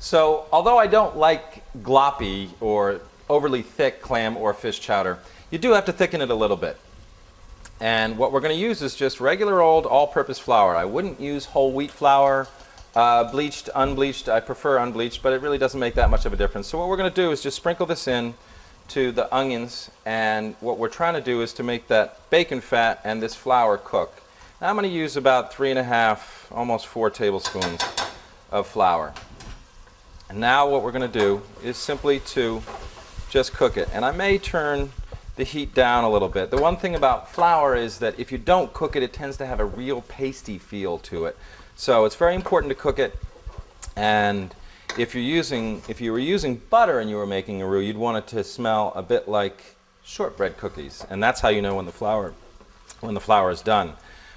So, although I don't like gloppy or overly thick clam or fish chowder, you do have to thicken it a little bit. And what we're going to use is just regular old all-purpose flour. I wouldn't use whole wheat flour, bleached, unbleached. I prefer unbleached, but it really doesn't make that much of a difference. So what we're going to do is just sprinkle this in to the onions, and what we're trying to do is to make that bacon fat and this flour cook. Now I'm going to use about 3.5, almost 4 tablespoons of flour. And now what we're going to do is simply to just cook it. And I may turn the heat down a little bit. The one thing about flour is that if you don't cook it, it tends to have a real pasty feel to it. So it's very important to cook it. And if you were using butter and you were making a roux, you'd want it to smell a bit like shortbread cookies. And that's how you know when the flour is done.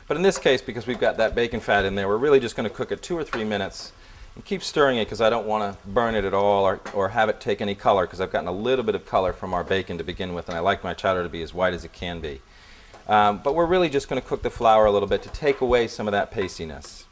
But in this case, because we've got that bacon fat in there, we're really just going to cook it 2 or 3 minutes. And keep stirring it because I don't want to burn it at all or have it take any color, because I've gotten a little bit of color from our bacon to begin with, and I like my chowder to be as white as it can be. But we're really just going to cook the flour a little bit to take away some of that pastiness.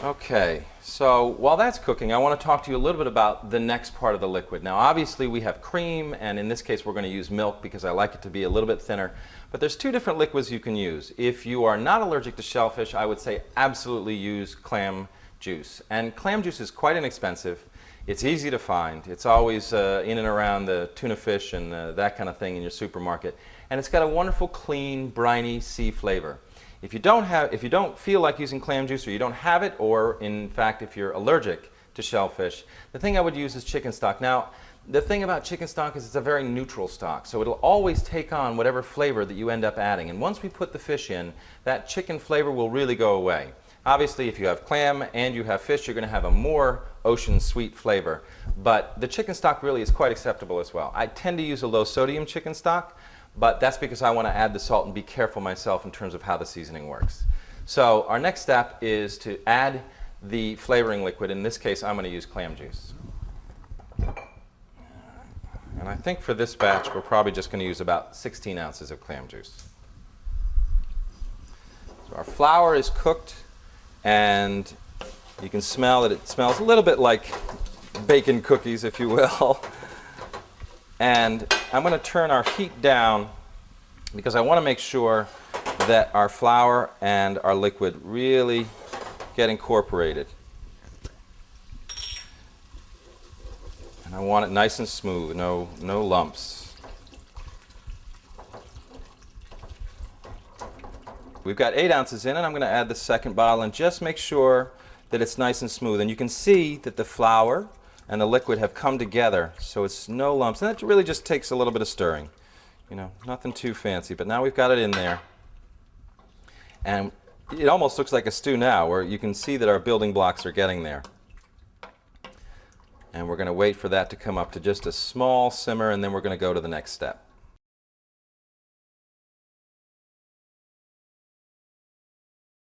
Okay, so while that's cooking, I want to talk to you a little bit about the next part of the liquid. Now obviously we have cream, and in this case we're going to use milk because I like it to be a little bit thinner. But there's 2 different liquids you can use. If you are not allergic to shellfish, I would say absolutely use clam juice. And clam juice is quite inexpensive. It's easy to find. It's always in and around the tuna fish and that kind of thing in your supermarket. And it's got a wonderful, clean, briny sea flavor. If you don't feel like using clam juice, or you don't have it, or in fact if you're allergic to shellfish, the thing I would use is chicken stock. Now, the thing about chicken stock is it's a very neutral stock, so it'll always take on whatever flavor that you end up adding. And once we put the fish in, that chicken flavor will really go away. Obviously, if you have clam and you have fish, you're going to have a more ocean sweet flavor. But the chicken stock really is quite acceptable as well. I tend to use a low sodium chicken stock, but that's because I want to add the salt and be careful myself in terms of how the seasoning works. So our next step is to add the flavoring liquid. In this case, I'm going to use clam juice. And I think for this batch, we're probably just going to use about 16 ounces of clam juice. So our flour is cooked, and you can smell that it smells a little bit like bacon cookies, if you will. And I'm going to turn our heat down because I want to make sure that our flour and our liquid really get incorporated. And I want it nice and smooth, no lumps. We've got 8 ounces in, and I'm going to add the second bottle and just make sure that it's nice and smooth. And you can see that the flour and the liquid have come together, so it's no lumps. And that really just takes a little bit of stirring. You know, nothing too fancy, but now we've got it in there. And it almost looks like a stew now, where you can see that our building blocks are getting there. And we're going to wait for that to come up to just a small simmer, and then we're going to go to the next step.